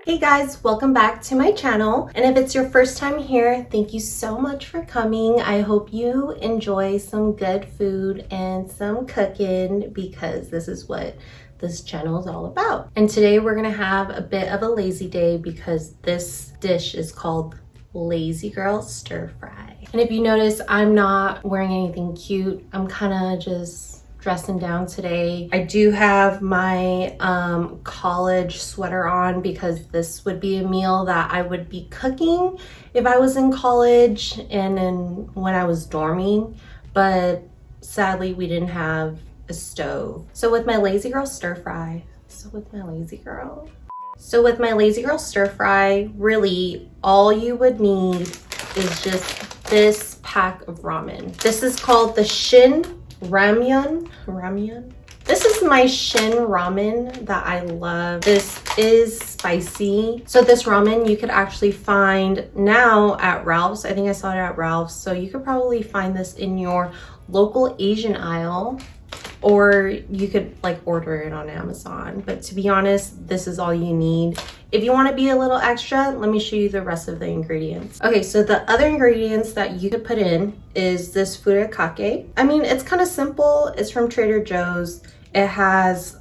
Hey guys, welcome back to my channel. And if it's your first time here, thank you so much for coming. I hope you enjoy some good food and some cooking because this is what this channel is all about. And today we're gonna have a bit of a lazy day because this dish is called Lazy Girl Stir Fry. And if you notice, I'm not wearing anything cute. I'm kind of just dressing down today. I do have my college sweater on because this would be a meal that I would be cooking if I was in college and then when I was dorming, but sadly we didn't have a stove. So with my Lazy Girl Stir Fry, with my Lazy Girl Stir Fry, really all you would need is just this pack of ramen. This is called the Shin Ramyun. This is my Shin Ramen that I love. This is spicy. So this ramen you could actually find now at Ralph's. I think I saw it at Ralph's. So you could probably find this in your local Asian aisle, or you could like order it on Amazon. But to be honest, this is all you need. If you want to be a little extra, let me show you the rest of the ingredients. Okay, so the other ingredients that you could put in is this furikake. I mean, it's kind of simple. It's from Trader Joe's. It has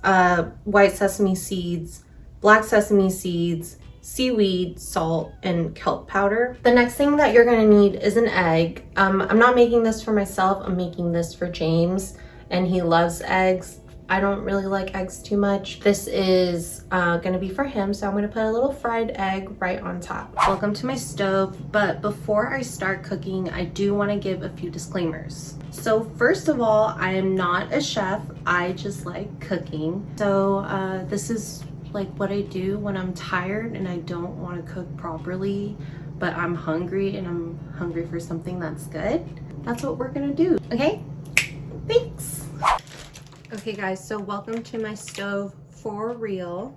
white sesame seeds, black sesame seeds, seaweed, salt, and kelp powder. The next thing that you're gonna need is an egg. I'm not making this for myself. I'm making this for James, and he loves eggs. I don't really like eggs too much. This is gonna be for him, so I'm gonna put a little fried egg right on top. Welcome to my stove, but before I start cooking, I do wanna give a few disclaimers. So first of all, I am not a chef. I just like cooking. So this is like what I do when I'm tired and I don't wanna cook properly, but I'm hungry and I'm hungry for something that's good. That's what we're gonna do, okay? Thanks. Okay guys, so welcome to my stove for real.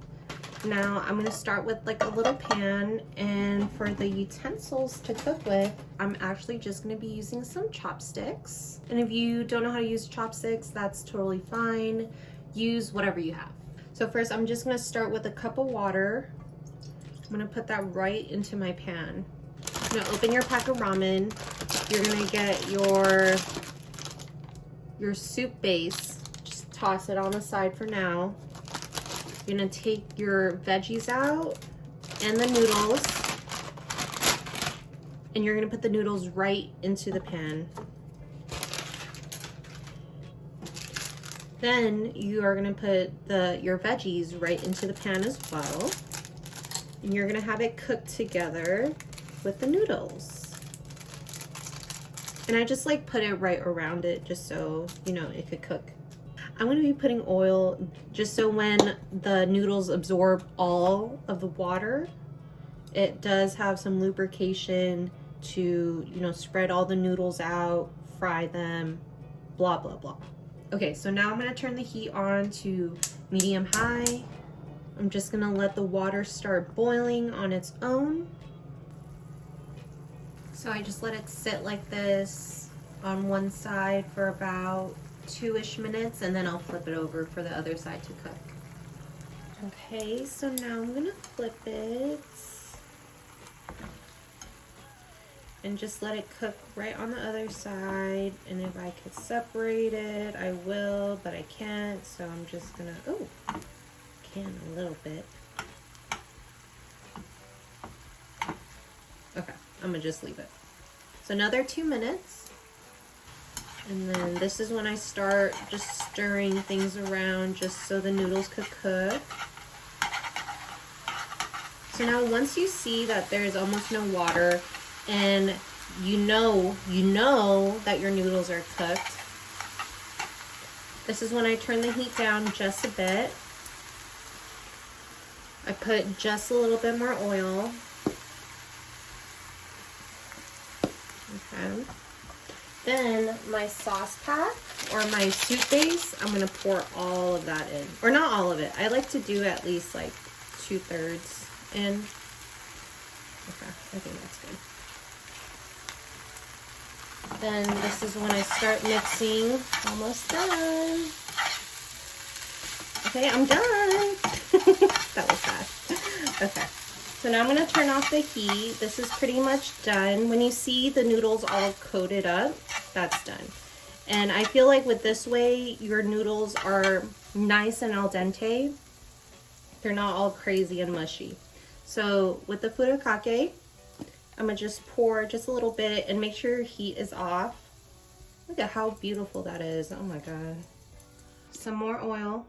Now I'm gonna start with like a little pan, and for the utensils to cook with, I'm actually just gonna be using some chopsticks. And if you don't know how to use chopsticks, that's totally fine. Use whatever you have. So first I'm just gonna start with a cup of water. I'm gonna put that right into my pan. I'm gonna open your pack of ramen. You're gonna get your soup base. Just toss it on the side for now. You're gonna take your veggies out and the noodles, and you're gonna put the noodles right into the pan. Then you are gonna put your veggies right into the pan as well, and you're gonna have it cooked together with the noodles. And I just like put it right around it just so, you know, it could cook. I'm going to be putting oil just so when the noodles absorb all of the water, it does have some lubrication to, you know, spread all the noodles out, fry them, blah, blah, blah. Okay, so now I'm going to turn the heat on to medium high. I'm just going to let the water start boiling on its own. So I just let it sit like this on one side for about 2-ish minutes, and then I'll flip it over for the other side to cook. Okay, so now I'm gonna flip it and just let it cook right on the other side. And if I could separate it, I will, but I can't, so I'm just gonna, can a little bit. Okay, I'm gonna just leave it. So another 2 minutes. And then this is when I start just stirring things around just so the noodles could cook. So now once you see that there's almost no water and you know that your noodles are cooked, this is when I turn the heat down just a bit. I put just a little bit more oil. Okay. Then my sauce pack or my soup base, I'm gonna pour all of that in. Or not all of it. I like to do at least like 2/3 in. Okay, I think that's good. Then this is when I start mixing. Almost done. Okay, I'm done. That was fast. Okay. So now I'm gonna turn off the heat. This is pretty much done. When you see the noodles all coated up, that's done. And I feel like with this way, your noodles are nice and al dente. They're not all crazy and mushy. So with the furikake, I'm gonna just pour just a little bit and make sure your heat is off. Look at how beautiful that is. Oh my God. Some more oil.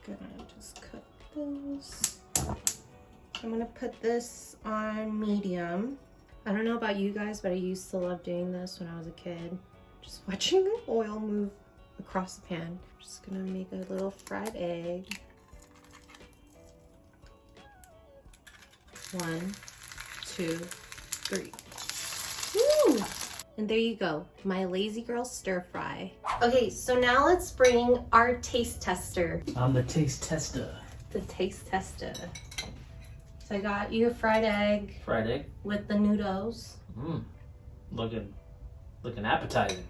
Gonna just cut this. I'm gonna put this on medium. I don't know about you guys, but I used to love doing this when I was a kid. Just watching the oil move across the pan. I'm just gonna make a little fried egg. 1, 2, 3. Woo! And there you go, my lazy girl stir fry. Okay, so now let's bring our taste tester. I'm the taste tester. The taste tester. So I got you a fried egg. Fried egg? With the noodles. Looking appetizing.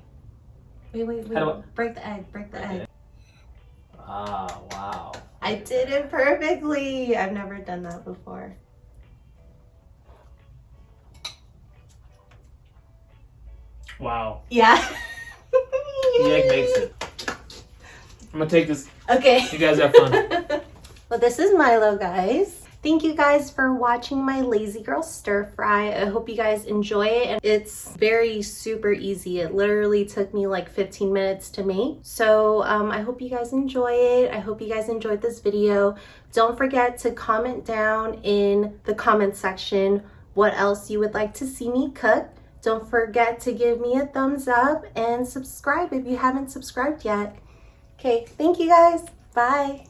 Wait. Break the egg, break the egg. Ah, wow. I did it perfectly. I've never done that before. Wow. Yeah. The egg makes it. I'm gonna take this. Okay. You guys have fun. Well, this is Milo, guys. Thank you guys for watching my lazy girl stir fry. I hope you guys enjoy it. And it's very super easy. It literally took me like 15 minutes to make. So I hope you guys enjoy it. I hope you guys enjoyed this video. Don't forget to comment down in the comment section what else you would like to see me cook. Don't forget to give me a thumbs up and subscribe if you haven't subscribed yet. Okay, thank you guys. Bye.